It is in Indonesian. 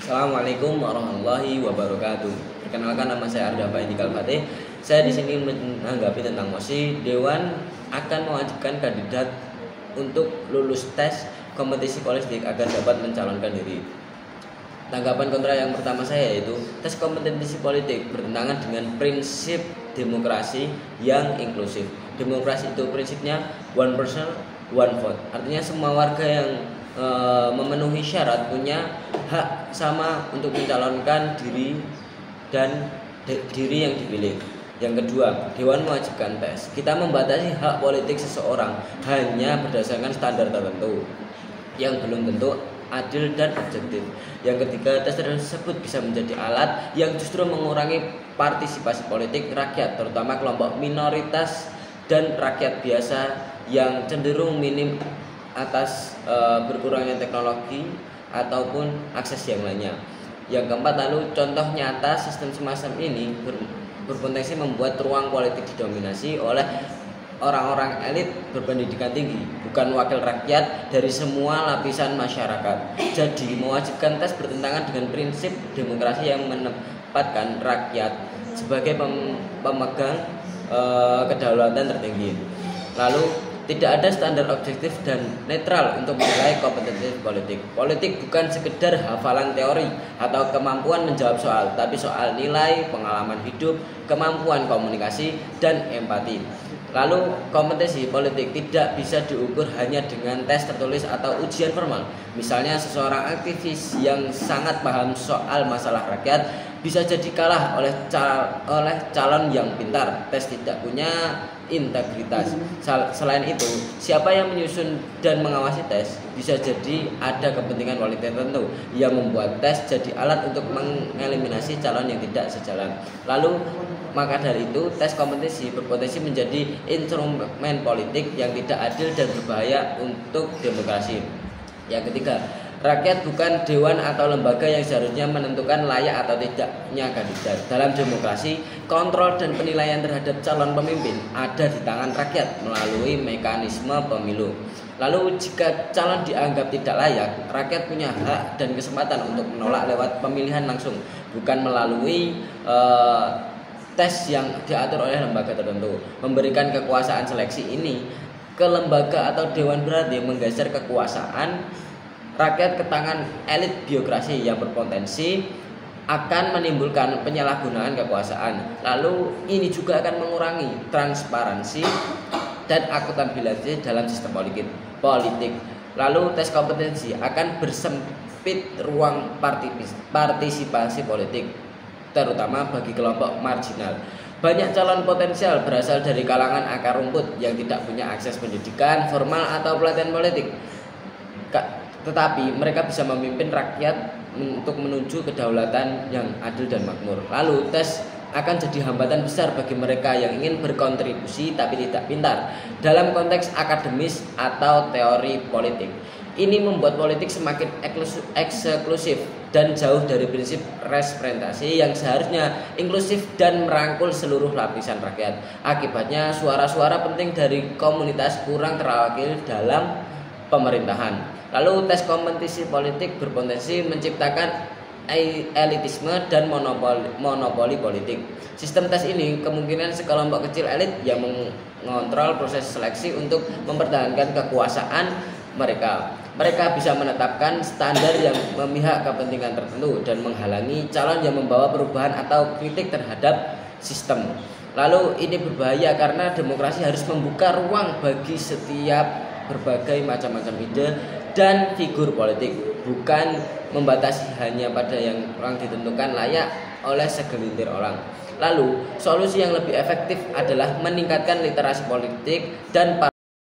Assalamualaikum warahmatullahi wabarakatuh. Perkenalkan, nama saya Arda Faidikal Fatih. Saya di sini menanggapi tentang mosi Dewan akan mewajibkan kandidat untuk lulus tes kompetisi politik agar dapat mencalonkan diri. Tanggapan kontra yang pertama saya yaitu tes kompetisi politik bertentangan dengan prinsip demokrasi yang inklusif. Demokrasi itu prinsipnya one person one vote. Artinya semua warga yang memenuhi syarat punya hak sama untuk mencalonkan diri dan diri yang dipilih. Yang kedua, Dewan mewajibkan tes. Kita membatasi hak politik seseorang hanya berdasarkan standar tertentu yang belum tentu adil dan objektif. Yang ketiga, tes tersebut bisa menjadi alat yang justru mengurangi partisipasi politik rakyat, terutama kelompok minoritas dan rakyat biasa yang cenderung minim atas berkurangnya teknologi ataupun akses yang lainnya. Yang keempat, lalu contoh nyata sistem semacam ini berpotensi membuat ruang politik didominasi oleh orang-orang elit berpendidikan tinggi, bukan wakil rakyat dari semua lapisan masyarakat. Jadi mewajibkan tes bertentangan dengan prinsip demokrasi yang menempatkan rakyat sebagai pemegang kedaulatan tertinggi. Lalu tidak ada standar objektif dan netral untuk menilai kompetensi politik. Politik bukan sekedar hafalan teori atau kemampuan menjawab soal, tapi soal nilai, pengalaman hidup, kemampuan komunikasi, dan empati. Lalu kompetensi politik tidak bisa diukur hanya dengan tes tertulis atau ujian formal. Misalnya seseorang aktivis yang sangat paham soal masalah rakyat bisa jadi kalah oleh calon yang pintar, tes tidak punya integritas. Selain itu, siapa yang menyusun dan mengawasi tes bisa jadi ada kepentingan politik tertentu yang membuat tes jadi alat untuk mengeliminasi calon yang tidak sejalan. Lalu maka dari itu, tes kompetisi berpotensi menjadi instrumen politik yang tidak adil dan berbahaya untuk demokrasi. Yang ketiga, rakyat bukan dewan atau lembaga yang seharusnya menentukan layak atau tidaknya kandidat. Dalam demokrasi, kontrol dan penilaian terhadap calon pemimpin ada di tangan rakyat melalui mekanisme pemilu. Lalu jika calon dianggap tidak layak, rakyat punya hak dan kesempatan untuk menolak lewat pemilihan langsung, bukan melalui tes yang diatur oleh lembaga tertentu. Memberikan kekuasaan seleksi ini ke lembaga atau dewan berarti menggeser kekuasaan rakyat ke tangan elit birokrasi yang berpotensi akan menimbulkan penyalahgunaan kekuasaan. Lalu ini juga akan mengurangi transparansi dan akuntabilitas dalam sistem politik. Lalu tes kompetensi akan bersempit ruang partisipasi politik, terutama bagi kelompok marginal. Banyak calon potensial berasal dari kalangan akar rumput yang tidak punya akses pendidikan formal atau pelatihan politik, tetapi mereka bisa memimpin rakyat untuk menuju kedaulatan yang adil dan makmur. Lalu tes akan jadi hambatan besar bagi mereka yang ingin berkontribusi tapi tidak pintar dalam konteks akademis atau teori politik. Ini membuat politik semakin eksklusif dan jauh dari prinsip representasi yang seharusnya inklusif dan merangkul seluruh lapisan rakyat. Akibatnya suara-suara penting dari komunitas kurang terwakili dalam pemerintahan. Lalu tes kompetisi politik berpotensi menciptakan elitisme dan monopoli politik. Sistem tes ini kemungkinan sekelompok kecil elit yang mengontrol proses seleksi untuk mempertahankan kekuasaan mereka. Mereka bisa menetapkan standar yang memihak kepentingan tertentu dan menghalangi calon yang membawa perubahan atau kritik terhadap sistem. Lalu ini berbahaya karena demokrasi harus membuka ruang bagi setiap berbagai macam-macam ide dan figur politik, bukan membatasi hanya pada yang orang ditentukan layak oleh segelintir orang. Lalu solusi yang lebih efektif adalah meningkatkan literasi politik dan